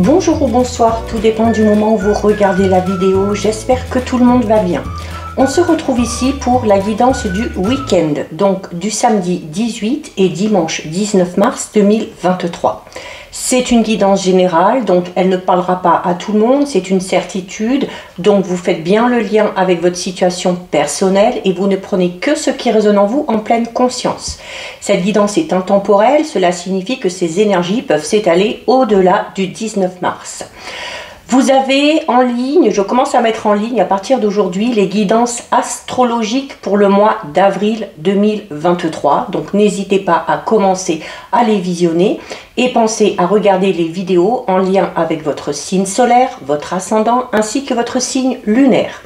Bonjour ou bonsoir, tout dépend du moment où vous regardez la vidéo, j'espère que tout le monde va bien. On se retrouve ici pour la guidance du week-end, donc du samedi 18 et dimanche 19 mars 2023. C'est une guidance générale, donc elle ne parlera pas à tout le monde, c'est une certitude, donc vous faites bien le lien avec votre situation personnelle et vous ne prenez que ce qui résonne en vous en pleine conscience. Cette guidance est intemporelle, cela signifie que ces énergies peuvent s'étaler au-delà du 19 mars. Vous avez en ligne, je commence à mettre en ligne à partir d'aujourd'hui les guidances astrologiques pour le mois d'avril 2023. Donc n'hésitez pas à commencer à les visionner et pensez à regarder les vidéos en lien avec votre signe solaire, votre ascendant ainsi que votre signe lunaire.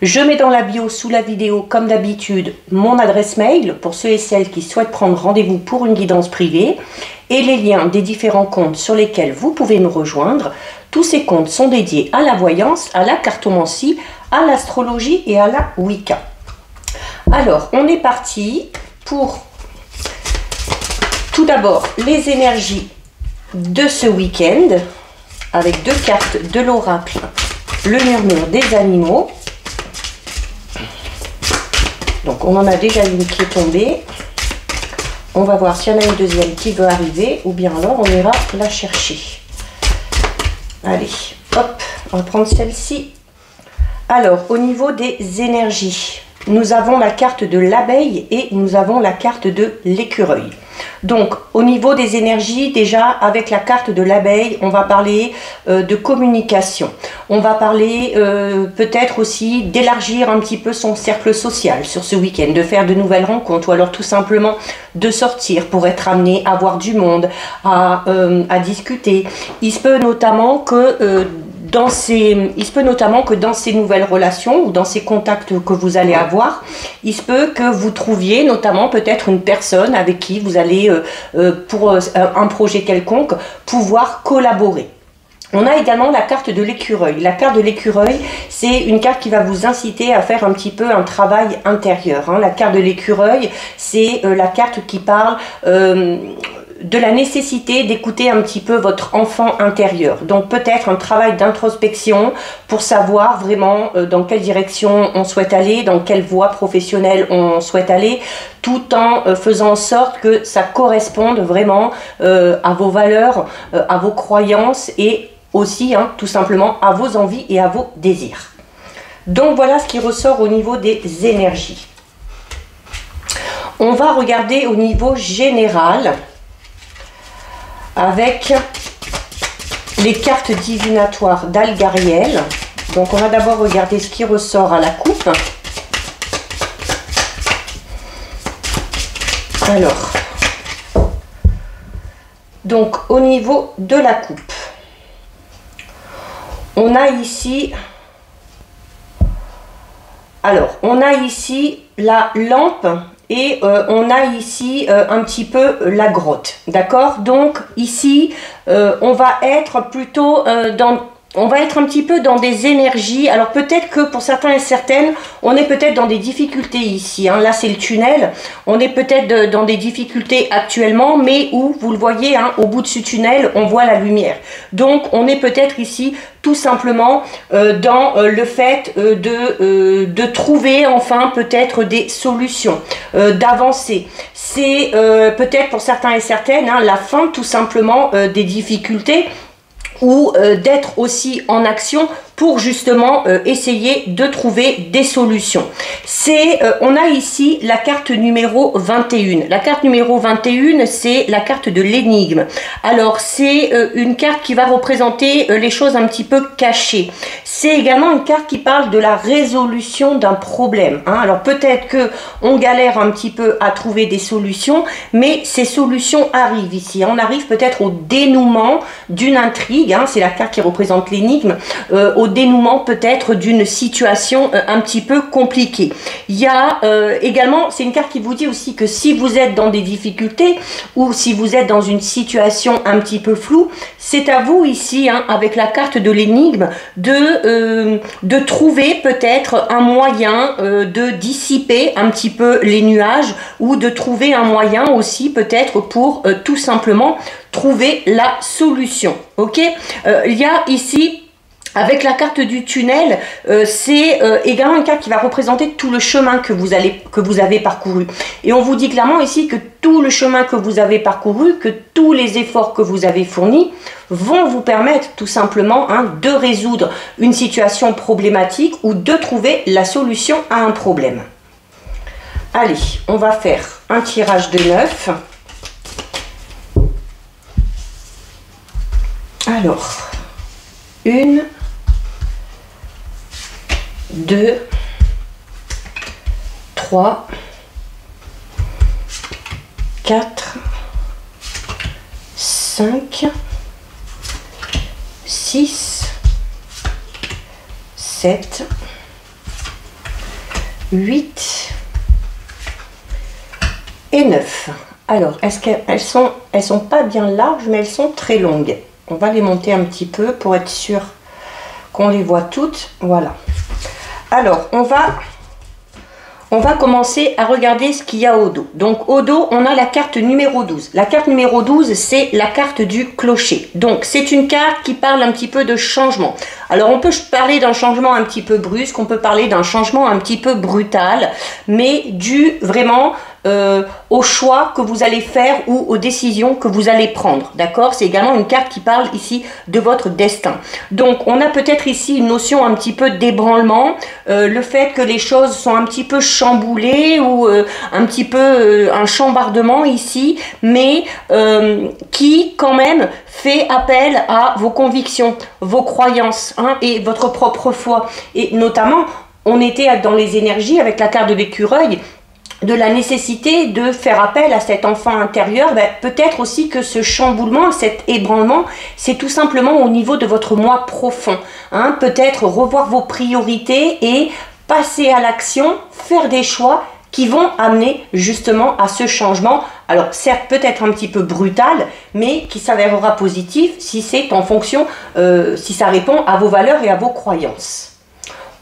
Je mets dans la bio sous la vidéo, comme d'habitude, mon adresse mail pour ceux et celles qui souhaitent prendre rendez-vous pour une guidance privée et les liens des différents comptes sur lesquels vous pouvez me rejoindre. Tous ces comptes sont dédiés à la voyance, à la cartomancie, à l'astrologie et à la Wicca. Alors, on est parti pour tout d'abord les énergies de ce week-end avec deux cartes de l'oracle, le murmure des animaux. Donc on en a déjà une qui est tombée. On va voir s'il y en a une deuxième qui veut arriver ou bien alors on ira la chercher. Allez, hop, on va prendre celle-ci. Alors, au niveau des énergies, nous avons la carte de l'abeille et nous avons la carte de l'écureuil. Donc, au niveau des énergies, déjà, avec la carte de l'abeille, on va parler de communication. On va parler peut-être aussi d'élargir un petit peu son cercle social sur ce week-end, de faire de nouvelles rencontres ou alors tout simplement de sortir pour être amené à voir du monde, à discuter. Il se peut notamment que dans ces nouvelles relations ou dans ces contacts que vous allez avoir, il se peut que vous trouviez notamment peut-être une personne avec qui vous allez, pour un projet quelconque, pouvoir collaborer. On a également la carte de l'écureuil. La carte de l'écureuil, c'est une carte qui va vous inciter à faire un petit peu un travail intérieur. La carte de l'écureuil, c'est la carte qui parle de la nécessité d'écouter un petit peu votre enfant intérieur. Donc peut-être un travail d'introspection pour savoir vraiment dans quelle direction on souhaite aller, dans quelle voie professionnelle on souhaite aller, tout en faisant en sorte que ça corresponde vraiment à vos valeurs, à vos croyances et aussi tout simplement à vos envies et à vos désirs. Donc voilà ce qui ressort au niveau des énergies. On va regarder au niveau général avec les cartes divinatoires d'Algariel. Donc on va d'abord regarder ce qui ressort à la coupe. Alors, donc au niveau de la coupe, on a ici, la lampe. Et on a ici un petit peu la grotte, d'accord? Donc ici, on va être plutôt on va être un petit peu dans des énergies. Alors peut-être que pour certains et certaines, on est peut-être dans des difficultés ici. Là, c'est le tunnel. On est peut-être dans des difficultés actuellement, mais où, vous le voyez, au bout de ce tunnel, on voit la lumière. Donc, on est peut-être ici tout simplement dans le fait de trouver enfin peut-être des solutions, d'avancer. C'est peut-être pour certains et certaines la fin tout simplement des difficultés, ou d'être aussi en action pour justement essayer de trouver des solutions. On a ici la carte numéro 21. La carte numéro 21, c'est la carte de l'énigme. Alors, c'est une carte qui va représenter les choses un petit peu cachées. C'est également une carte qui parle de la résolution d'un problème. Alors, peut-être que on galère un petit peu à trouver des solutions, mais ces solutions arrivent ici. On arrive peut-être au dénouement d'une intrigue. C'est la carte qui représente l'énigme, au au dénouement peut-être d'une situation un petit peu compliquée. Il y a également, c'est une carte qui vous dit aussi que si vous êtes dans des difficultés ou si vous êtes dans une situation un petit peu floue, c'est à vous ici, hein, avec la carte de l'énigme, de trouver peut-être un moyen de dissiper un petit peu les nuages ou de trouver un moyen aussi peut-être pour tout simplement trouver la solution. Ok, il y a ici avec la carte du tunnel, c'est également une carte qui va représenter tout le chemin que vous avez parcouru. Et on vous dit clairement ici que tout le chemin que vous avez parcouru, que tous les efforts que vous avez fournis vont vous permettre tout simplement, hein, de résoudre une situation problématique ou de trouver la solution à un problème. Allez, on va faire un tirage de 9. Alors, 1, 2, 3, 4, 5, 6, 7, 8 et 9. Alors, est-ce qu'elles sont pas bien larges, mais elles sont très longues. On va les monter un petit peu pour être sûr qu'on les voit toutes. Voilà. Alors, on va commencer à regarder ce qu'il y a au dos. Donc, au dos, on a la carte numéro 12. La carte numéro 12, c'est la carte du clocher. Donc, c'est une carte qui parle un petit peu de changement. Alors, on peut parler d'un changement un petit peu brusque, on peut parler d'un changement un petit peu brutal, mais dû vraiment aux choix que vous allez faire ou aux décisions que vous allez prendre, d'accord? C'est également une carte qui parle ici de votre destin. Donc, on a peut-être ici une notion un petit peu d'ébranlement, le fait que les choses sont un petit peu chamboulées ou un petit peu un chambardement ici, mais qui quand même fait appel à vos convictions, vos croyances, hein, et votre propre foi. Et notamment, on était dans les énergies avec la carte de l'écureuil, de la nécessité de faire appel à cet enfant intérieur. Peut-être aussi que ce chamboulement, cet ébranlement, c'est tout simplement au niveau de votre moi profond, hein. Peut-être revoir vos priorités et passer à l'action, faire des choix qui vont amener justement à ce changement. Alors certes peut-être un petit peu brutal, mais qui s'avérera positif si c'est en fonction, si ça répond à vos valeurs et à vos croyances.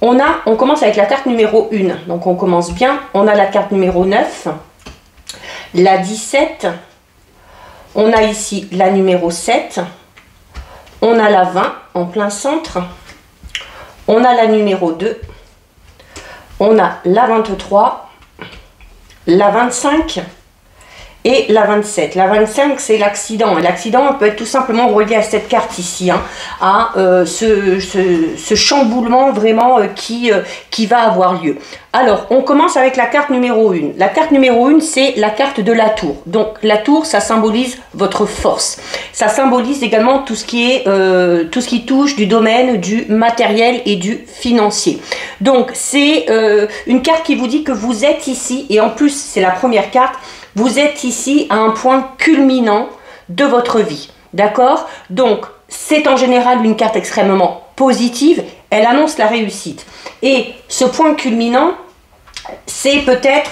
On commence avec la carte numéro 1, donc on commence bien. On a la carte numéro 9, la 17, on a ici la numéro 7, on a la 20 en plein centre, on a la numéro 2, on a la 23, la 25 et la 27. La 25, c'est l'accident. L'accident peut être tout simplement relié à cette carte ici, hein, à ce chamboulement vraiment qui va avoir lieu. Alors, on commence avec la carte numéro 1. La carte numéro 1, c'est la carte de la tour. Donc, la tour, ça symbolise votre force. Ça symbolise également tout ce qui touche du domaine du matériel et du financier. Donc, c'est une carte qui vous dit que vous êtes ici, et en plus, c'est la première carte, vous êtes ici à un point culminant de votre vie, d'accord? Donc, c'est en général une carte extrêmement positive, elle annonce la réussite. Et ce point culminant, c'est peut-être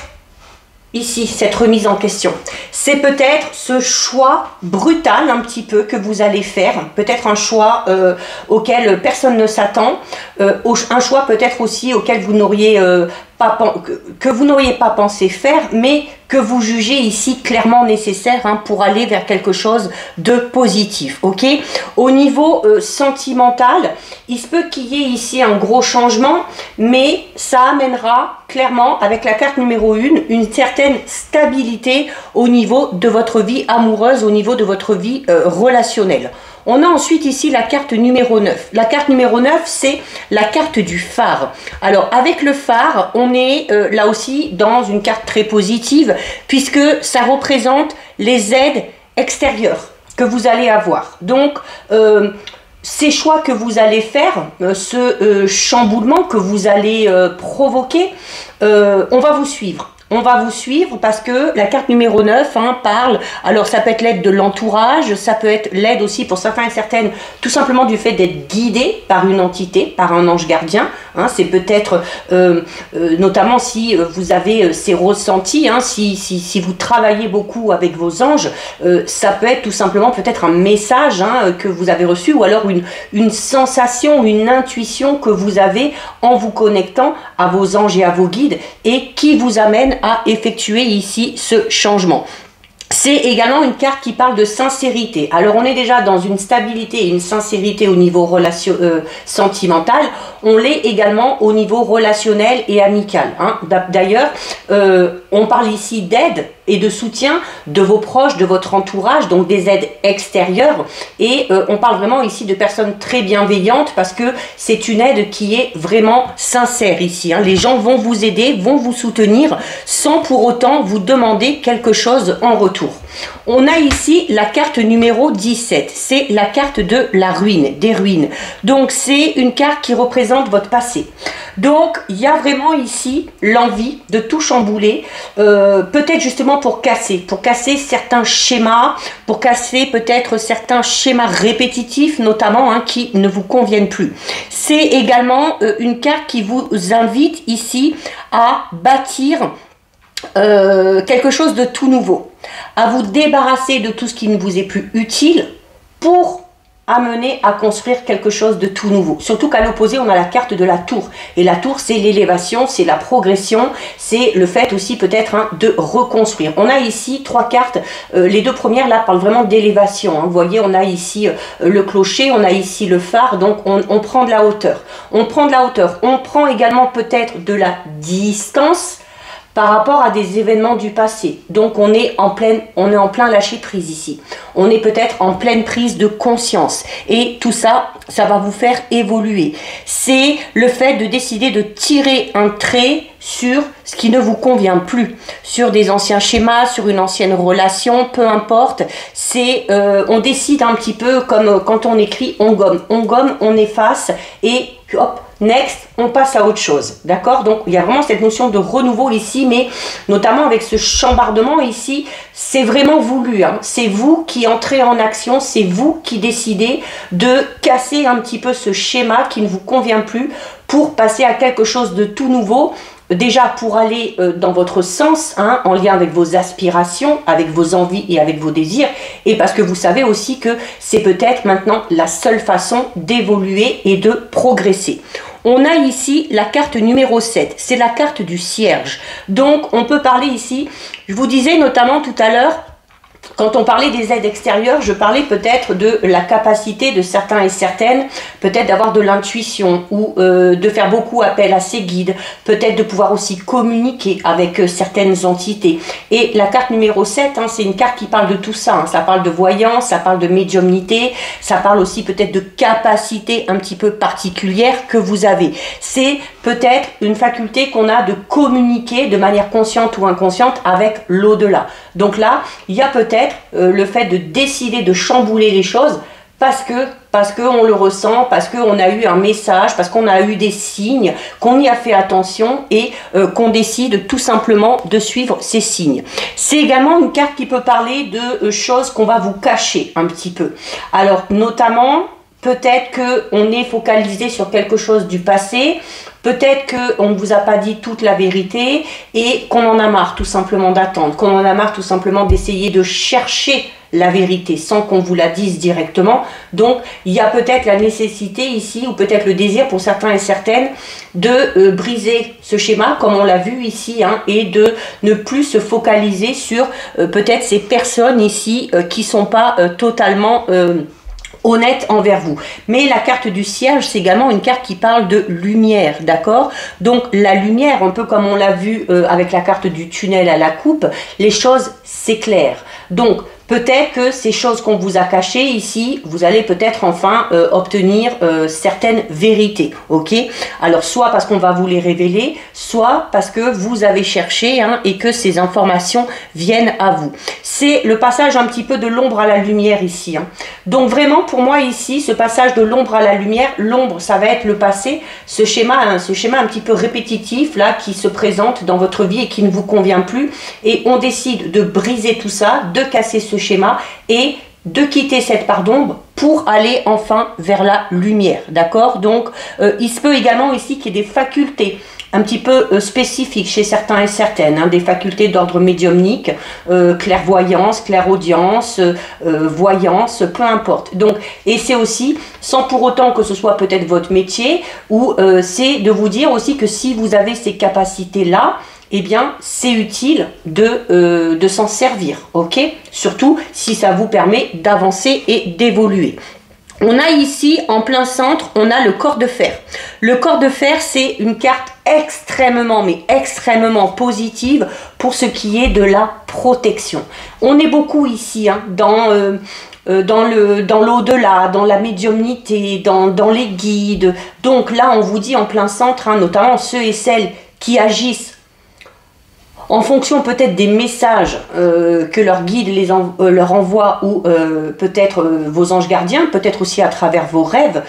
ici, cette remise en question. C'est peut-être ce choix brutal un petit peu que vous allez faire, peut-être un choix auquel personne ne s'attend, un choix peut-être aussi auquel vous n'auriez pas pensé faire, mais que vous jugez ici clairement nécessaire, hein, pour aller vers quelque chose de positif, ok? Au niveau sentimental, il se peut qu'il y ait ici un gros changement, mais ça amènera clairement, avec la carte numéro 1, une certaine stabilité au niveau de votre vie amoureuse, au niveau de votre vie relationnelle. On a ensuite ici la carte numéro 9. La carte numéro 9, c'est la carte du phare. Alors, avec le phare, on est là aussi dans une carte très positive, puisque ça représente les aides extérieures que vous allez avoir. Donc, ces choix que vous allez faire, ce chamboulement que vous allez provoquer, on va vous suivre. on va vous suivre parce que la carte numéro 9 parle, alors ça peut être l'aide de l'entourage, ça peut être l'aide aussi pour certains et certaines, tout simplement du fait d'être guidé par une entité, par un ange gardien. C'est peut-être notamment si vous avez ces ressentis, si vous travaillez beaucoup avec vos anges, ça peut être tout simplement peut-être un message que vous avez reçu, ou alors une sensation, une intuition que vous avez en vous connectant à vos anges et à vos guides, et qui vous amène à effectuer ici ce changement. C'est également une carte qui parle de sincérité. Alors on est déjà dans une stabilité et une sincérité au niveau sentimental. On l'est également au niveau relationnel et amical. D'ailleurs, on parle ici d'aide et de soutien de vos proches, de votre entourage, donc des aides extérieures. Et on parle vraiment ici de personnes très bienveillantes parce que c'est une aide qui est vraiment sincère ici. Les gens vont vous aider, vont vous soutenir sans pour autant vous demander quelque chose en retour. On a ici la carte numéro 17, c'est la carte de la ruine, des ruines. Donc c'est une carte qui représente votre passé. Donc il y a vraiment ici l'envie de tout chambouler, peut-être justement pour casser certains schémas, pour casser peut-être certains schémas répétitifs notamment qui ne vous conviennent plus. C'est également une carte qui vous invite ici à bâtir quelque chose de tout nouveau, à vous débarrasser de tout ce qui ne vous est plus utile pour amener à construire quelque chose de tout nouveau. Surtout qu'à l'opposé, on a la carte de la tour. Et la tour, c'est l'élévation, c'est la progression, c'est le fait aussi peut-être de reconstruire. On a ici 3 cartes. Les 2 premières, là, parlent vraiment d'élévation. Vous voyez, on a ici le clocher, on a ici le phare. Donc, on prend de la hauteur. On prend de la hauteur. On prend également peut-être de la distance par rapport à des événements du passé. Donc on est en plein lâcher prise ici. On est peut-être en pleine prise de conscience. Et tout ça, ça va vous faire évoluer. C'est le fait de décider de tirer un trait sur ce qui ne vous convient plus, sur des anciens schémas, sur une ancienne relation, peu importe. On décide un petit peu comme quand on écrit, on gomme, on efface et hop, next, on passe à autre chose, d'accord? Donc il y a vraiment cette notion de renouveau ici, mais notamment avec ce chambardement ici, c'est vraiment voulu, c'est vous qui entrez en action, c'est vous qui décidez de casser un petit peu ce schéma qui ne vous convient plus pour passer à quelque chose de tout nouveau. Déjà pour aller dans votre sens, en lien avec vos aspirations, avec vos envies et avec vos désirs, et parce que vous savez aussi que c'est peut-être maintenant la seule façon d'évoluer et de progresser. On a ici la carte numéro 7, c'est la carte du cierge. Donc on peut parler ici, je vous disais notamment tout à l'heure, quand on parlait des aides extérieures, je parlais peut-être de la capacité de certains et certaines, peut-être d'avoir de l'intuition ou de faire beaucoup appel à ses guides, peut-être de pouvoir aussi communiquer avec certaines entités. Et la carte numéro 7, c'est une carte qui parle de tout ça. Ça parle de voyance, ça parle de médiumnité, ça parle aussi peut-être de capacité un petit peu particulière que vous avez. C'est peut-être une faculté qu'on a de communiquer de manière consciente ou inconsciente avec l'au-delà. Donc là, il y a peut-être le fait de décider de chambouler les choses parce que on le ressent, parce qu'on a eu un message, parce qu'on a eu des signes, qu'on y a fait attention et qu'on décide tout simplement de suivre ces signes. C'est également une carte qui peut parler de choses qu'on va vous cacher un petit peu. Alors notamment, peut-être qu'on est focalisé sur quelque chose du passé, peut-être qu'on ne vous a pas dit toute la vérité et qu'on en a marre tout simplement d'attendre, qu'on en a marre tout simplement d'essayer de chercher la vérité sans qu'on vous la dise directement. Donc il y a peut-être la nécessité ici, ou peut-être le désir pour certains et certaines, de briser ce schéma comme on l'a vu ici, et de ne plus se focaliser sur peut-être ces personnes ici qui ne sont pas totalement honnête envers vous. Mais la carte du cierge, c'est également une carte qui parle de lumière, d'accord? Donc la lumière, un peu comme on l'a vu avec la carte du tunnel à la coupe, les choses s'éclairent. Donc peut-être que ces choses qu'on vous a cachées ici, vous allez peut-être enfin obtenir certaines vérités, ok? Alors, soit parce qu'on va vous les révéler, soit parce que vous avez cherché hein, et que ces informations viennent à vous. C'est le passage un petit peu de l'ombre à la lumière ici. Hein. Donc, vraiment, pour moi, ici, ce passage de l'ombre à la lumière, l'ombre, ça va être le passé, ce schéma un petit peu répétitif, là, qui se présente dans votre vie et qui ne vous convient plus. Et on décide de briser tout ça, de casser ce schéma et de quitter cette part d'ombre pour aller enfin vers la lumière, d'accord? Donc, il se peut également ici qu'il y ait des facultés un petit peu spécifiques chez certains et certaines, hein, des facultés d'ordre médiumnique, clairvoyance, clairaudience, voyance, peu importe. Donc, et c'est aussi, sans pour autant que ce soit peut-être votre métier, ou c'est de vous dire aussi que si vous avez ces capacités-là, eh bien, c'est utile de s'en servir, ok? Surtout si ça vous permet d'avancer et d'évoluer. On a ici, en plein centre, on a le corps de fer. Le corps de fer, c'est une carte extrêmement, mais extrêmement positive pour ce qui est de la protection. On est beaucoup ici, hein, dans l'au-delà, dans la médiumnité, dans les guides. Donc là, on vous dit en plein centre, hein, notamment ceux et celles qui agissent en fonction peut-être des messages que leur guide leur envoie ou peut-être vos anges gardiens, peut-être aussi à travers vos rêves,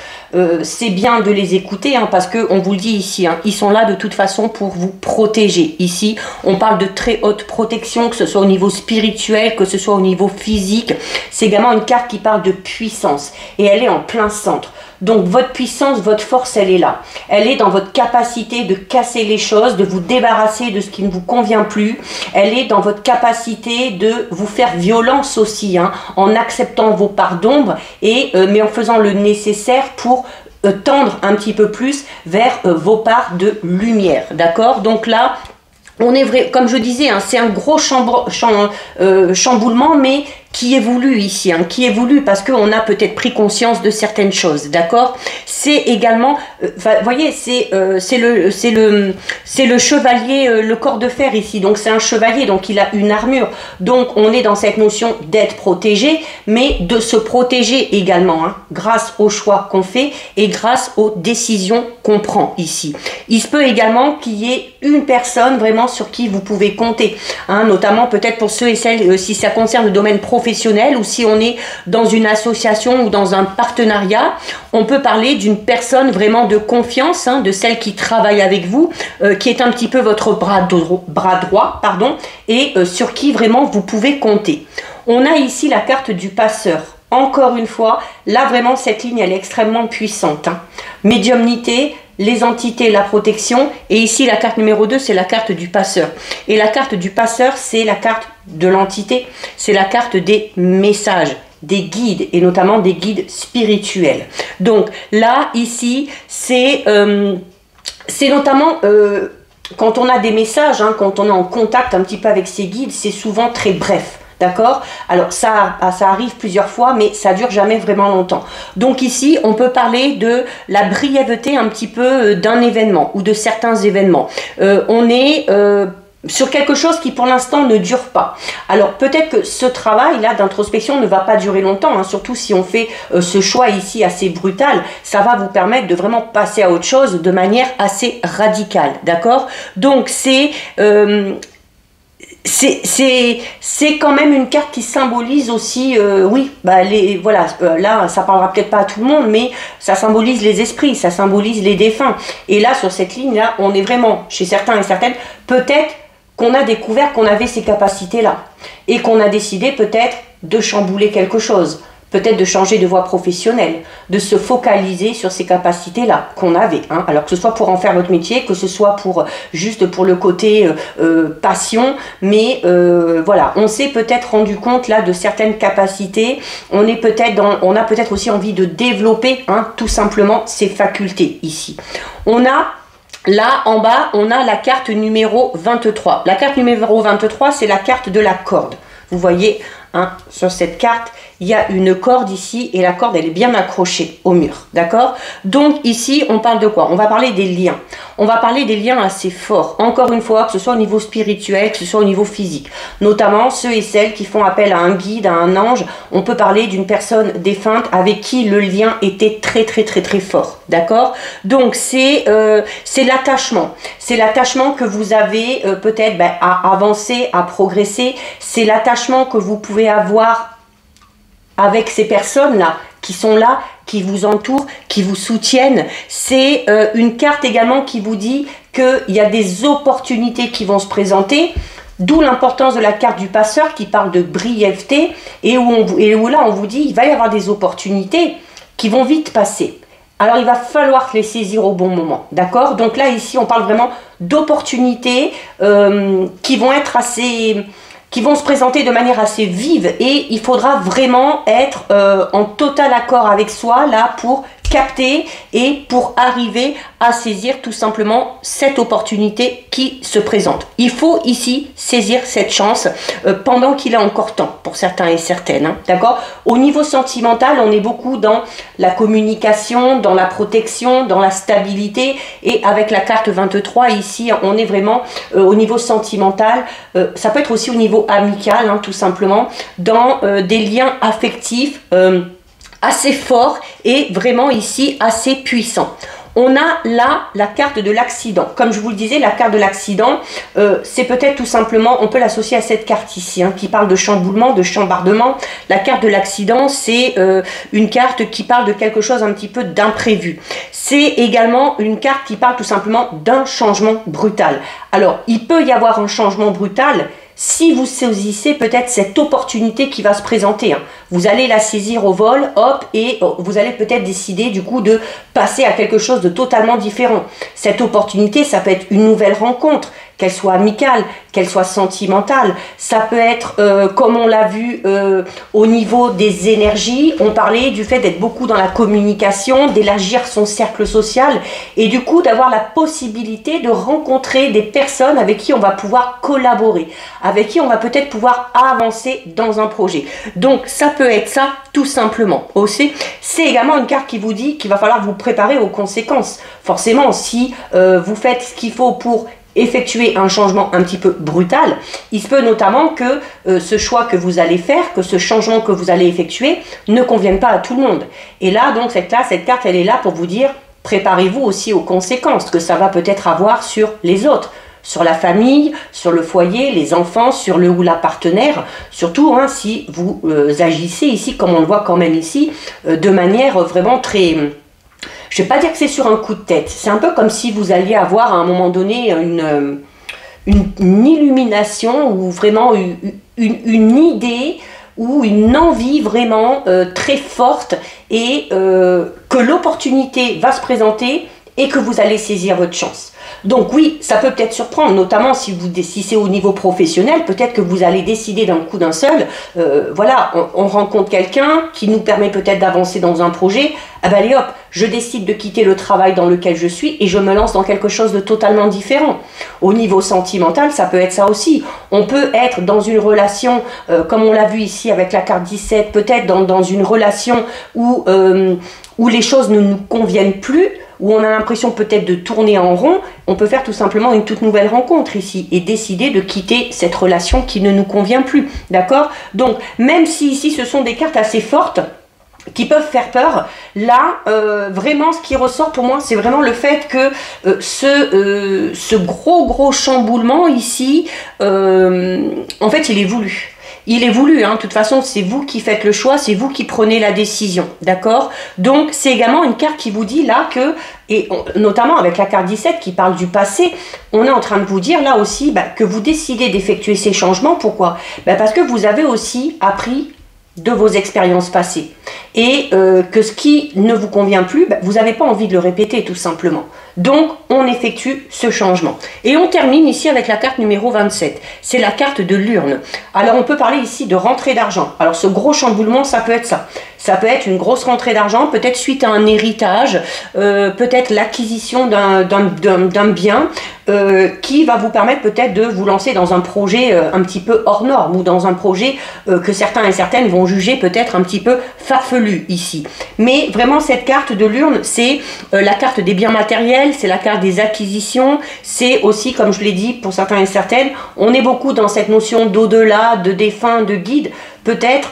c'est bien de les écouter hein, parce qu'on vous le dit ici, hein, ils sont là de toute façon pour vous protéger. Ici, on parle de très haute protection, que ce soit au niveau spirituel, que ce soit au niveau physique. C'est également une carte qui parle de puissance et elle est en plein centre. Donc votre puissance, votre force, elle est là. Elle est dans votre capacité de casser les choses, de vous débarrasser de ce qui ne vous convient plus. Elle est dans votre capacité de vous faire violence aussi, hein, en acceptant vos parts d'ombre, mais en faisant le nécessaire pour tendre un petit peu plus vers vos parts de lumière. D'accord? Donc là, on est vrai, comme je disais, hein, c'est un gros chamboulement, mais qui est voulu ici, hein, qui est voulu parce qu'on a peut-être pris conscience de certaines choses, d'accord? C'est également, vous voyez, c'est le chevalier, le corps de fer ici, donc c'est un chevalier, donc il a une armure, donc on est dans cette notion d'être protégé, mais de se protéger également, hein, grâce aux choix qu'on fait et grâce aux décisions qu'on prend ici. Il se peut également qu'il y ait une personne vraiment sur qui vous pouvez compter, hein, notamment peut-être pour ceux et celles, si ça concerne le domaine professionnel, ou si on est dans une association ou dans un partenariat, on peut parler d'une personne vraiment de confiance, hein, de celle qui travaille avec vous, qui est un petit peu votre bras droit, pardon, et sur qui vraiment vous pouvez compter. On a ici la carte du passeur. Encore une fois, là vraiment cette ligne elle est extrêmement puissante. Hein. Médiumnité, les entités, la protection, et ici la carte numéro 2 c'est la carte du passeur. Et la carte du passeur c'est la carte de l'entité, c'est la carte des messages, des guides et notamment des guides spirituels. Donc là ici c'est notamment quand on a des messages, hein, quand on est en contact un petit peu avec ces guides, c'est souvent très bref. D'accord? Alors ça arrive plusieurs fois, mais ça dure jamais vraiment longtemps. Donc ici, on peut parler de la brièveté un petit peu d'un événement ou de certains événements. On est sur quelque chose qui pour l'instant ne dure pas. Alors peut-être que ce travail-là d'introspection ne va pas durer longtemps, hein, surtout si on fait ce choix ici assez brutal, ça va vous permettre de vraiment passer à autre chose de manière assez radicale. D'accord? Donc c'est quand même une carte qui symbolise aussi, oui, bah voilà, là ça parlera peut-être pas à tout le monde, mais ça symbolise les esprits, ça symbolise les défunts. Et là sur cette ligne là, on est vraiment chez certains et certaines, peut-être qu'on a découvert qu'on avait ces capacités là et qu'on a décidé peut-être de chambouler quelque chose. Peut-être de changer de voie professionnelle, de se focaliser sur ces capacités-là qu'on avait. Hein. Alors que ce soit pour en faire votre métier, que ce soit pour juste pour le côté passion, mais voilà, on s'est peut-être rendu compte là de certaines capacités. On a peut-être aussi envie de développer, hein, tout simplement ces facultés ici. On a là, en bas, on a la carte numéro 23. La carte numéro 23, c'est la carte de la corde. Vous voyez Hein. Sur cette carte, il y a une corde ici et la corde, elle est bien accrochée au mur. D'accord? Donc ici, on parle de quoi? On va parler des liens. On va parler des liens assez forts. Encore une fois, que ce soit au niveau spirituel, que ce soit au niveau physique. Notamment ceux et celles qui font appel à un guide, à un ange. On peut parler d'une personne défunte avec qui le lien était très fort. D'accord? Donc c'est l'attachement. C'est l'attachement que vous avez peut-être à avancer, à progresser. C'est l'attachement que vous pouvez avoir avec ces personnes-là, qui sont là, qui vous entourent, qui vous soutiennent. C'est une carte également qui vous dit qu'il y a des opportunités qui vont se présenter, d'où l'importance de la carte du passeur qui parle de brièveté, et où là on vous dit il va y avoir des opportunités qui vont vite passer. Alors il va falloir les saisir au bon moment, d'accord? Donc là ici on parle vraiment d'opportunités qui vont être qui vont se présenter de manière assez vive, et il faudra vraiment être en total accord avec soi là pour capter et pour arriver à saisir tout simplement cette opportunité qui se présente. Il faut ici saisir cette chance pendant qu'il est encore temps pour certains et certaines. Hein, d'accord? Au niveau sentimental, on est beaucoup dans la communication, dans la protection, dans la stabilité, et avec la carte 23 ici, on est vraiment au niveau sentimental. Ça peut être aussi au niveau amical, hein, tout simplement, dans des liens affectifs assez fort et vraiment ici assez puissant. On a là la carte de l'accident. Comme je vous le disais, la carte de l'accident, c'est peut-être tout simplement, on peut l'associer à cette carte ici, hein, qui parle de chamboulement, de chambardement. La carte de l'accident, c'est une carte qui parle de quelque chose un petit peu d'imprévu. C'est également une carte qui parle tout simplement d'un changement brutal. Alors, il peut y avoir un changement brutal si vous saisissez peut-être cette opportunité qui va se présenter. Hein. Vous allez la saisir au vol, hop, et vous allez peut-être décider du coup de passer à quelque chose de totalement différent. Cette opportunité, ça peut être une nouvelle rencontre, qu'elle soit amicale, qu'elle soit sentimentale. Ça peut être, comme on l'a vu au niveau des énergies, on parlait du fait d'être beaucoup dans la communication, d'élargir son cercle social, et du coup d'avoir la possibilité de rencontrer des personnes avec qui on va pouvoir collaborer, avec qui on va peut-être pouvoir avancer dans un projet. Donc ça peut être ça tout simplement. Aussi, c'est également une carte qui vous dit qu'il va falloir vous préparer aux conséquences. Forcément, si vous faites ce qu'il faut pour effectuer un changement un petit peu brutal, il se peut notamment que ce choix que vous allez faire, que ce changement que vous allez effectuer ne convienne pas à tout le monde. Et là, donc, cette carte, elle est là pour vous dire, préparez-vous aussi aux conséquences que ça va peut-être avoir sur les autres, sur la famille, sur le foyer, les enfants, sur le ou la partenaire, surtout hein, si vous agissez ici, comme on le voit quand même ici, de manière vraiment très... Je ne vais pas dire que c'est sur un coup de tête. C'est un peu comme si vous alliez avoir à un moment donné une illumination ou vraiment une idée ou une envie vraiment très forte, et que l'opportunité va se présenter et que vous allez saisir votre chance. Donc oui, ça peut peut-être surprendre, notamment si c'est au niveau professionnel, peut-être que vous allez décider d'un coup d'un seul, voilà, on rencontre quelqu'un qui nous permet peut-être d'avancer dans un projet, ah ben allez hop, je décide de quitter le travail dans lequel je suis et je me lance dans quelque chose de totalement différent. Au niveau sentimental, ça peut être ça aussi. On peut être dans une relation, comme on l'a vu ici avec la carte 17, peut-être dans une relation où les choses ne nous conviennent plus, où on a l'impression peut-être de tourner en rond. On peut faire tout simplement une toute nouvelle rencontre ici et décider de quitter cette relation qui ne nous convient plus, d'accord? Donc, même si ici ce sont des cartes assez fortes qui peuvent faire peur, là, vraiment ce qui ressort pour moi, c'est vraiment le fait que ce gros chamboulement ici, en fait, il est voulu. Il est voulu, hein. De toute façon, c'est vous qui faites le choix, c'est vous qui prenez la décision, d'accord? Donc, c'est également une carte qui vous dit là que, notamment avec la carte 17 qui parle du passé, on est en train de vous dire là aussi que vous décidez d'effectuer ces changements. Pourquoi? Parce que vous avez aussi appris de vos expériences passées, et que ce qui ne vous convient plus, vous n'avez pas envie de le répéter tout simplement. Donc on effectue ce changement. Et on termine ici avec la carte numéro 27, c'est la carte de l'urne. Alors on peut parler ici de rentrée d'argent. Alors ce gros chamboulement, ça peut être ça. Ça peut être une grosse rentrée d'argent, peut-être suite à un héritage, peut-être l'acquisition d'un bien qui va vous permettre peut-être de vous lancer dans un projet un petit peu hors norme ou dans un projet que certains et certaines vont juger peut-être un petit peu farfelu ici. Mais vraiment cette carte de l'urne, c'est la carte des biens matériels, c'est la carte des acquisitions, c'est aussi, comme je l'ai dit pour certains et certaines, on est beaucoup dans cette notion d'au-delà, de défunt, de guide, peut-être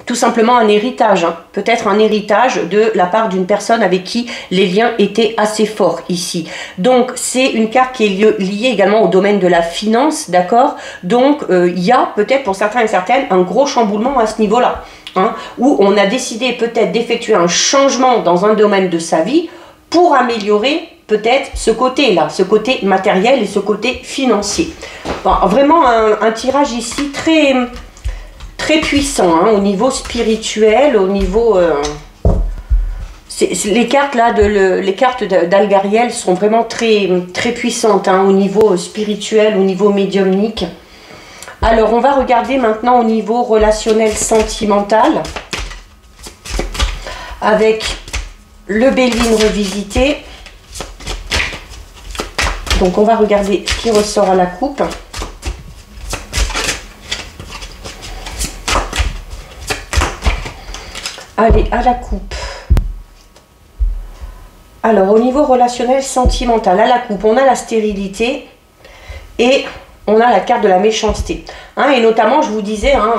tout simplement un héritage, hein. Peut-être un héritage de la part d'une personne avec qui les liens étaient assez forts ici. Donc c'est une carte qui est liée également au domaine de la finance, d'accord? Donc il y a peut-être pour certains et certaines un gros chamboulement à ce niveau-là, hein, où on a décidé peut-être d'effectuer un changement dans un domaine de sa vie pour améliorer peut-être ce côté-là, ce côté matériel et ce côté financier. Bon, vraiment un tirage ici très puissant, hein, au niveau spirituel, au niveau... les cartes là, les cartes d'Algariel sont vraiment très puissantes, hein, au niveau spirituel, au niveau médiumnique. Alors, on va regarder maintenant au niveau relationnel sentimental, avec le Béline revisité. Donc, on va regarder ce qui ressort à la coupe. Allez, à la coupe. Alors, au niveau relationnel sentimental, à la coupe, on a la stérilité et on a la carte de la méchanceté. Hein, et notamment, je vous disais, hein,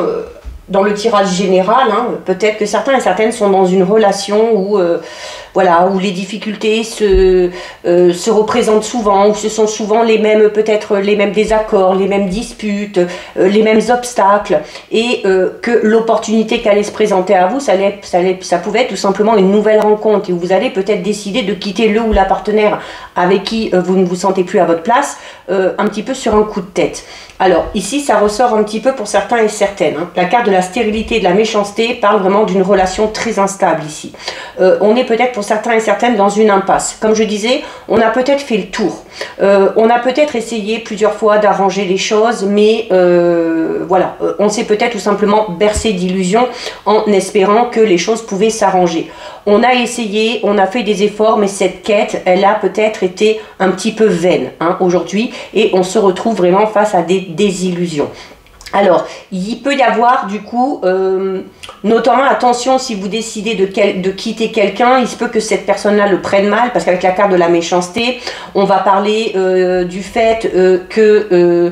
dans le tirage général, hein, peut-être que certains et certaines sont dans une relation où, voilà, où les difficultés se représentent souvent, où ce sont souvent les mêmes, peut-être les mêmes désaccords, les mêmes disputes, les mêmes obstacles, et que l'opportunité qui allait se présenter à vous, ça pouvait être tout simplement une nouvelle rencontre, et où vous allez peut-être décider de quitter le ou la partenaire avec qui vous ne vous sentez plus à votre place, un petit peu sur un coup de tête. Alors ici ça ressort un petit peu pour certains et certaines, hein. La carte de la stérilité et de la méchanceté parle vraiment d'une relation très instable ici. On est peut-être pour certains et certaines dans une impasse. Comme je disais, on a peut-être fait le tour. On a peut-être essayé plusieurs fois d'arranger les choses, mais voilà, on s'est peut-être tout simplement bercé d'illusions en espérant que les choses pouvaient s'arranger. On a essayé, on a fait des efforts, mais cette quête, elle a peut-être été un petit peu vaine, hein, aujourd'hui, et on se retrouve vraiment face à des désillusions. Alors, il peut y avoir du coup, notamment attention si vous décidez de quitter quelqu'un, il se peut que cette personne-là le prenne mal, parce qu'avec la carte de la méchanceté, on va parler du fait que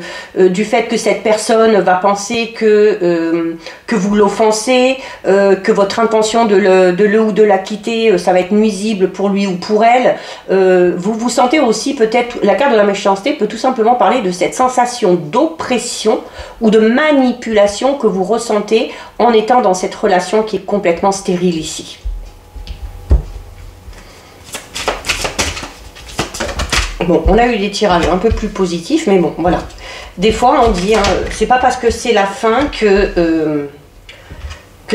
cette personne va penser que vous l'offensez, que votre intention de le ou de la quitter, ça va être nuisible pour lui ou pour elle. Vous vous sentez aussi peut-être, la carte de la méchanceté peut tout simplement parler de cette sensation d'oppression ou de manipulation que vous ressentez en étant dans cette relation qui est complètement stérile ici. Bon, on a eu des tirages un peu plus positifs, mais bon, voilà. Des fois, on dit, hein, c'est pas parce que c'est la fin que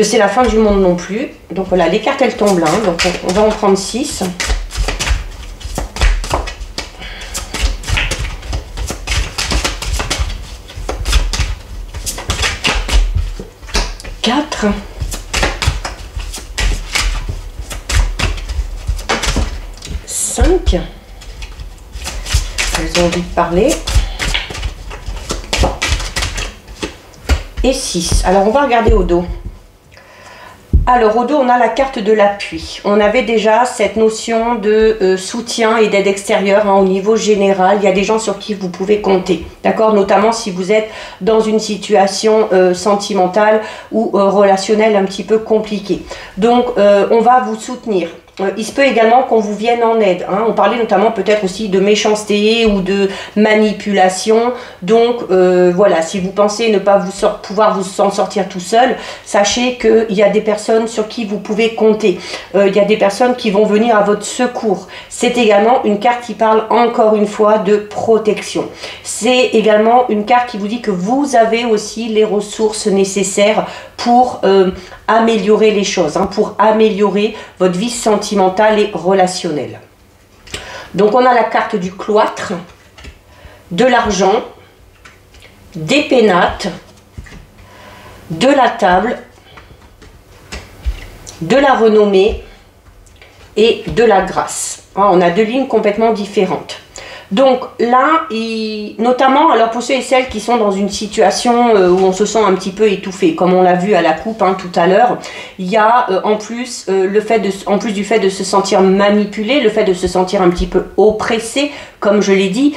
c'est la fin du monde non plus. Donc voilà, les cartes, elles tombent là, hein, donc on va en prendre 6. 4, 5, elles ont envie de parler, et 6. Alors on va regarder au dos. Alors au dos, on a la carte de l'appui. On avait déjà cette notion de soutien et d'aide extérieure, hein, au niveau général. Il y a des gens sur qui vous pouvez compter, d'accord? Notamment si vous êtes dans une situation sentimentale ou relationnelle un petit peu compliquée. Donc on va vous soutenir. Il se peut également qu'on vous vienne en aide, hein. On parlait notamment peut-être aussi de méchanceté ou de manipulation. Donc voilà, si vous pensez ne pas pouvoir vous en sortir tout seul, sachez qu'il y a des personnes sur qui vous pouvez compter. Il y a des personnes qui vont venir à votre secours. C'est également une carte qui parle encore une fois de protection. C'est également une carte qui vous dit que vous avez aussi les ressources nécessaires pour améliorer les choses, hein, pour améliorer votre vie sentimentale et relationnelle. Donc on a la carte du cloître, de l'argent, des pénates, de la table de la renommée et de la grâce. On a deux lignes complètement différentes. Donc là, notamment, alors pour ceux et celles qui sont dans une situation où on se sent un petit peu étouffé, comme on l'a vu à la coupe tout à l'heure, il y a en plus du fait de se sentir manipulé, le fait de se sentir un petit peu oppressé, comme je l'ai dit,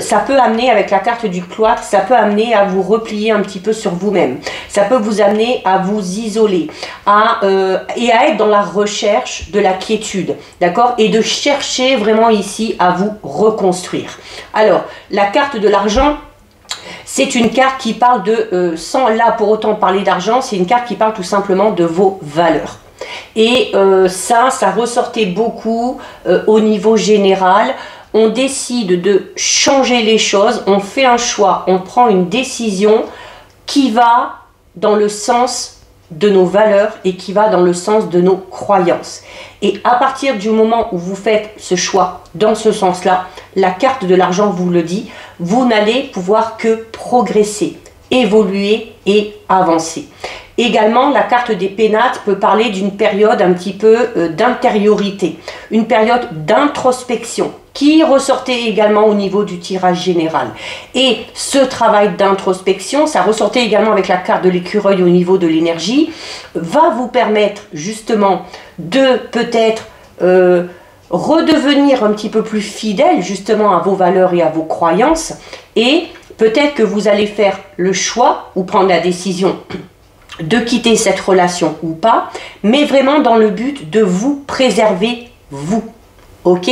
ça peut amener, avec la carte du cloître, ça peut amener à vous replier un petit peu sur vous-même. Ça peut vous amener à vous isoler et à être dans la recherche de la quiétude, d'accord? Et de chercher vraiment ici à vous reconstruire. Alors, la carte de l'argent, c'est une carte qui parle de, sans là pour autant parler d'argent, c'est une carte qui parle tout simplement de vos valeurs. Et ça ressortait beaucoup au niveau général. On décide de changer les choses, on fait un choix, on prend une décision qui va dans le sens de nos valeurs et qui va dans le sens de nos croyances. Et à partir du moment où vous faites ce choix dans ce sens-là, la carte de l'argent vous le dit, vous n'allez pouvoir que progresser, évoluer et avancer. Également, la carte des pénates peut parler d'une période un petit peu d'intériorité, une période d'introspection qui ressortait également au niveau du tirage général. Et ce travail d'introspection, ça ressortait également avec la carte de l'écureuil au niveau de l'énergie, va vous permettre justement de peut-être redevenir un petit peu plus fidèle justement à vos valeurs et à vos croyances, et peut-être que vous allez faire le choix ou prendre la décision de quitter cette relation ou pas, mais vraiment dans le but de vous préserver vous, ok?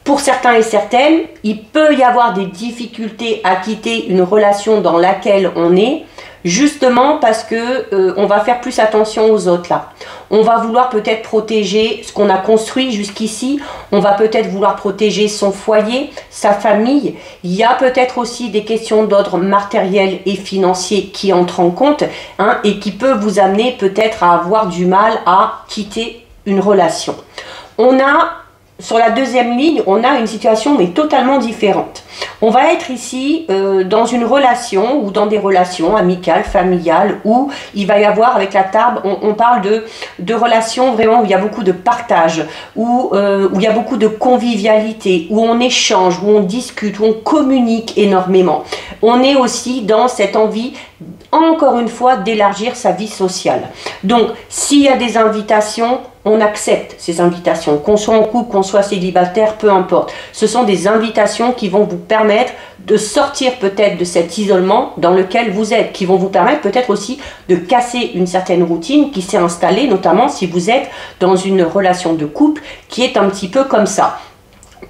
Pour certains et certaines, il peut y avoir des difficultés à quitter une relation dans laquelle on est, justement parce que on va faire plus attention aux autres là. On va vouloir peut-être protéger ce qu'on a construit jusqu'ici, on va peut-être vouloir protéger son foyer, sa famille. Il y a peut-être aussi des questions d'ordre matériel et financier qui entrent en compte et qui peuvent vous amener peut-être à avoir du mal à quitter une relation. Sur la deuxième ligne, on a une situation mais totalement différente. On va être ici dans une relation ou dans des relations amicales, familiales, où il va y avoir avec la table, on parle de relations vraiment où il y a beaucoup de partage, où il y a beaucoup de convivialité, où on échange, où on discute, où on communique énormément. On est aussi dans cette envie, encore une fois, d'élargir sa vie sociale. Donc, s'il y a des invitations, on accepte ces invitations, qu'on soit en couple, qu'on soit célibataire, peu importe. Ce sont des invitations qui vont vous permettre de sortir peut-être de cet isolement dans lequel vous êtes, qui vont vous permettre peut-être aussi de casser une certaine routine qui s'est installée, notamment si vous êtes dans une relation de couple qui est un petit peu comme ça.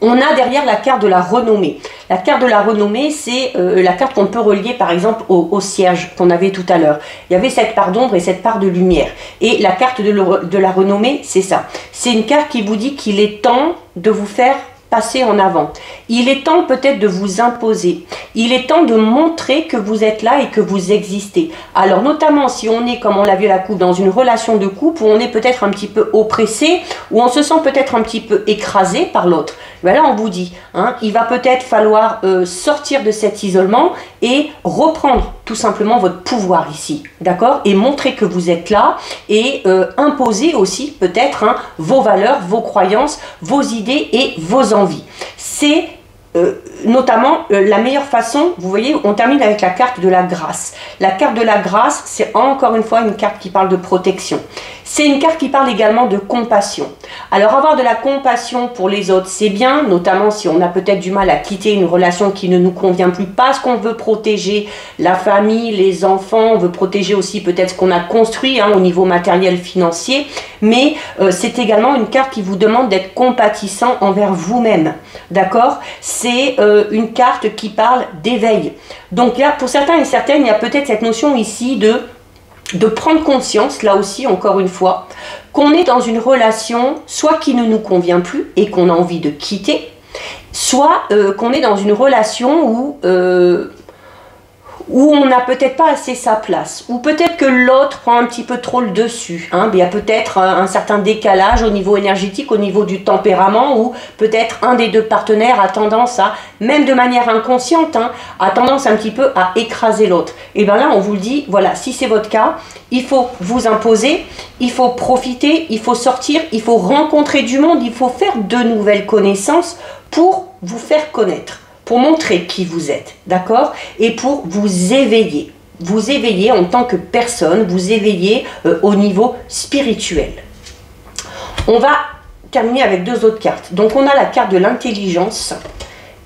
On a derrière la carte de la renommée. La carte de la renommée, c'est la carte qu'on peut relier par exemple au cierge qu'on avait tout à l'heure. Il y avait cette part d'ombre et cette part de lumière. Et la carte de la renommée, c'est ça. C'est une carte qui vous dit qu'il est temps de vous faire passer en avant. Il est temps peut-être de vous imposer. Il est temps de montrer que vous êtes là et que vous existez. Alors notamment si on est, comme on l'a vu à la coupe, dans une relation de couple où on est peut-être un petit peu oppressé, où on se sent peut-être un petit peu écrasé par l'autre. Ben là on vous dit, il va peut-être falloir sortir de cet isolement et reprendre tout simplement votre pouvoir ici, d'accord? Et montrer que vous êtes là et imposer aussi peut-être vos valeurs, vos croyances, vos idées et vos envies. C'est notamment la meilleure façon, vous voyez, on termine avec la carte de la grâce. La carte de la grâce, c'est encore une fois une carte qui parle de protection. C'est une carte qui parle également de compassion. Alors avoir de la compassion pour les autres, c'est bien, notamment si on a peut-être du mal à quitter une relation qui ne nous convient plus, parce qu'on veut protéger la famille, les enfants, on veut protéger aussi peut-être ce qu'on a construit au niveau matériel, financier, mais c'est également une carte qui vous demande d'être compatissant envers vous-même, d'accord? C'est une carte qui parle d'éveil. Donc là, pour certains et certaines, il y a peut-être cette notion ici de prendre conscience, là aussi, encore une fois, qu'on est dans une relation, soit qui ne nous convient plus et qu'on a envie de quitter, soit qu'on est dans une relation où on n'a peut-être pas assez sa place, ou peut-être que l'autre prend un petit peu trop le dessus, hein. Il y a peut-être un certain décalage au niveau énergétique, au niveau du tempérament, ou peut-être un des deux partenaires a tendance à, même de manière inconsciente, hein, a tendance un petit peu à écraser l'autre. Et bien là, on vous le dit, voilà, si c'est votre cas, il faut vous imposer, il faut profiter, il faut sortir, il faut rencontrer du monde, il faut faire de nouvelles connaissances pour vous faire connaître, pour montrer qui vous êtes, d'accord? Et pour vous éveiller en tant que personne, vous éveiller au niveau spirituel. On va terminer avec deux autres cartes. Donc on a la carte de l'intelligence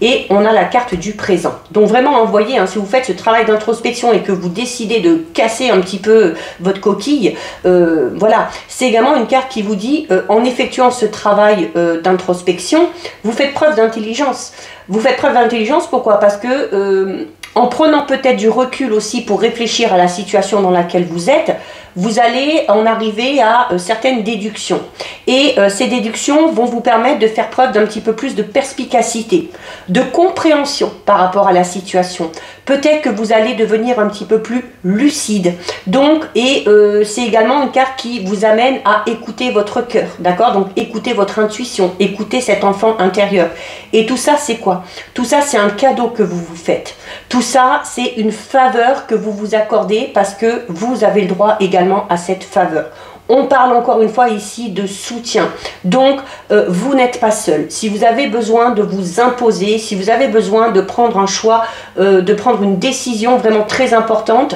et on a la carte du présent. Donc vraiment, envoyez, hein, si vous faites ce travail d'introspection et que vous décidez de casser un petit peu votre coquille, voilà, c'est également une carte qui vous dit, en effectuant ce travail d'introspection, vous faites preuve d'intelligence. Vous faites preuve d'intelligence, pourquoi? Parce que en prenant peut-être du recul aussi pour réfléchir à la situation dans laquelle vous êtes, vous allez en arriver à certaines déductions. Et ces déductions vont vous permettre de faire preuve d'un petit peu plus de perspicacité, de compréhension par rapport à la situation. Peut-être que vous allez devenir un petit peu plus lucide. Donc, c'est également une carte qui vous amène à écouter votre cœur, d'accord? Donc, écouter votre intuition, écouter cet enfant intérieur. Et tout ça, c'est quoi? Tout ça, c'est un cadeau que vous vous faites. Tout ça, c'est une faveur que vous vous accordez parce que vous avez le droit également à cette faveur. On parle encore une fois ici de soutien. Donc, vous n'êtes pas seul. Si vous avez besoin de vous imposer, si vous avez besoin de prendre un choix, de prendre une décision vraiment très importante,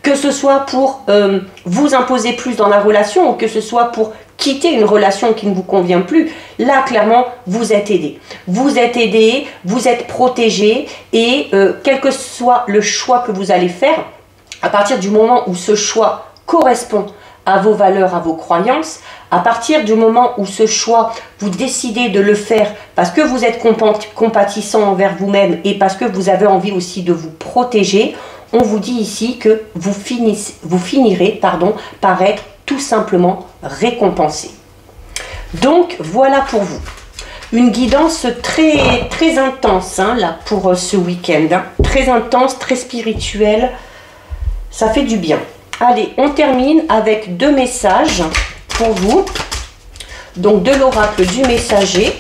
que ce soit pour vous imposer plus dans la relation ou que ce soit pour quitter une relation qui ne vous convient plus, là, clairement, vous êtes aidé. Vous êtes aidé, vous êtes protégé et quel que soit le choix que vous allez faire, à partir du moment où ce choix correspond à vos valeurs, à vos croyances, à partir du moment où ce choix, vous décidez de le faire parce que vous êtes compatissant envers vous-même et parce que vous avez envie aussi de vous protéger, on vous dit ici que vous finirez par être tout simplement récompensé. Donc voilà pour vous. Une guidance très, très intense hein, là, pour ce week-end. Hein. Très intense, très spirituelle. Ça fait du bien. Allez, on termine avec deux messages pour vous. Donc de l'oracle du messager.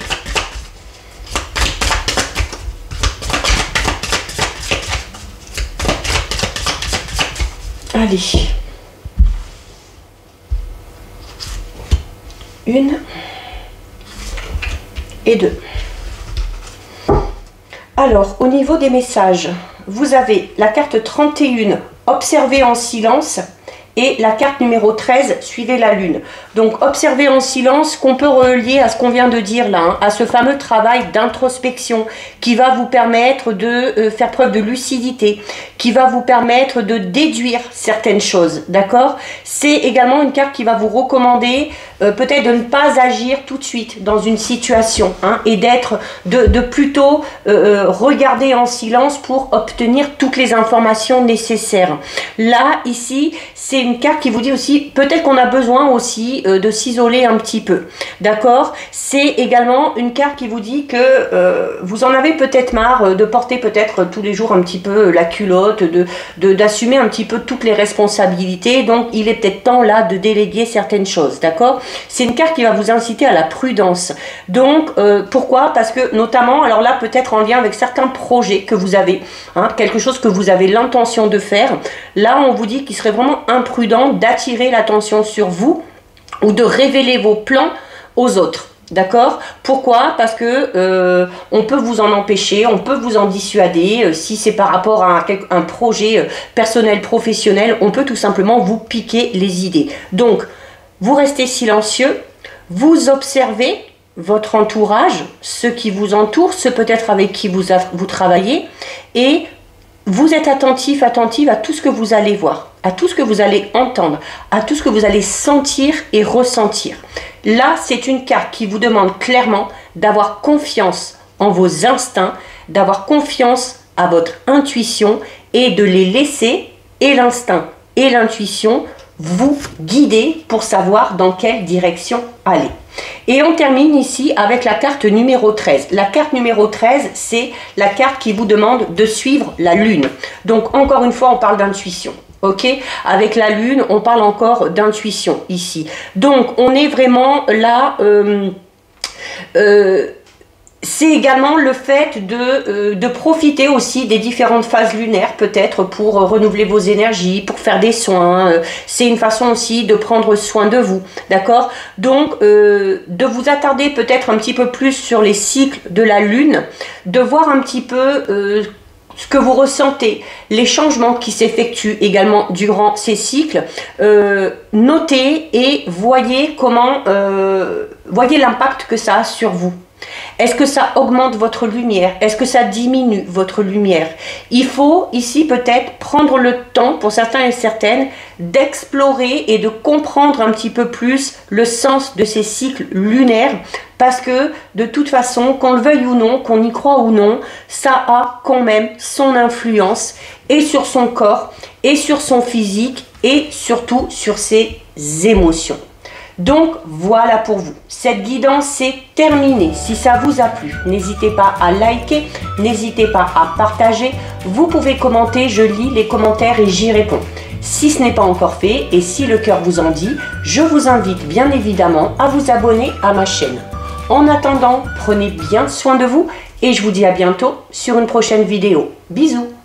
Allez. Une et deux. Alors, au niveau des messages, vous avez la carte 31, observez en silence, et la carte numéro 13, suivez la lune. Donc, observez en silence, qu'on peut relier à ce qu'on vient de dire là, hein, à ce fameux travail d'introspection qui va vous permettre de faire preuve de lucidité, qui va vous permettre de déduire certaines choses, d'accord? C'est également une carte qui va vous recommander peut-être de ne pas agir tout de suite dans une situation, hein, et d'être, de plutôt regarder en silence pour obtenir toutes les informations nécessaires. Là, ici, c'est une carte qui vous dit aussi, peut-être qu'on a besoin aussi de s'isoler un petit peu, d'accord? C'est également une carte qui vous dit que vous en avez peut-être marre de porter peut-être tous les jours un petit peu la culotte, d'assumer un petit peu toutes les responsabilités, donc il est peut-être temps là de déléguer certaines choses, d'accord? C'est une carte qui va vous inciter à la prudence. Donc, pourquoi? Parce que notamment, alors là peut-être en lien avec certains projets que vous avez, hein, quelque chose que vous avez l'intention de faire, là on vous dit qu'il serait vraiment imprudent d'attirer l'attention sur vous ou de révéler vos plans aux autres. D'accord? Pourquoi? Parce que on peut vous en empêcher, on peut vous en dissuader. Si c'est par rapport à un projet personnel, professionnel, on peut tout simplement vous piquer les idées. Donc, vous restez silencieux, vous observez votre entourage, ceux qui vous entourent, ceux peut-être avec qui vous travaillez, et vous êtes attentif, attentive à tout ce que vous allez voir, à tout ce que vous allez entendre, à tout ce que vous allez sentir et ressentir. Là, c'est une carte qui vous demande clairement d'avoir confiance en vos instincts, d'avoir confiance à votre intuition et de les laisser, et l'instinct et l'intuition, vous guider pour savoir dans quelle direction aller. Et on termine ici avec la carte numéro 13. La carte numéro 13, c'est la carte qui vous demande de suivre la lune. Donc encore une fois, on parle d'intuition. Ok, avec la lune, on parle encore d'intuition ici. Donc on est vraiment là... c'est également le fait de profiter aussi des différentes phases lunaires, peut-être pour renouveler vos énergies, pour faire des soins. C'est une façon aussi de prendre soin de vous, d'accord? Donc, de vous attarder peut-être un petit peu plus sur les cycles de la lune, de voir un petit peu ce que vous ressentez, les changements qui s'effectuent également durant ces cycles. Notez et voyez comment, voyez l'impact que ça a sur vous. Est-ce que ça augmente votre lumière? Est-ce que ça diminue votre lumière? Il faut ici peut-être prendre le temps, pour certains et certaines, d'explorer et de comprendre un petit peu plus le sens de ces cycles lunaires, parce que de toute façon, qu'on le veuille ou non, qu'on y croit ou non, ça a quand même son influence et sur son corps, et sur son physique, et surtout sur ses émotions. Donc voilà pour vous, cette guidance est terminée. Si ça vous a plu, n'hésitez pas à liker, n'hésitez pas à partager. Vous pouvez commenter, je lis les commentaires et j'y réponds. Si ce n'est pas encore fait et si le cœur vous en dit, je vous invite bien évidemment à vous abonner à ma chaîne. En attendant, prenez bien soin de vous et je vous dis à bientôt sur une prochaine vidéo. Bisous!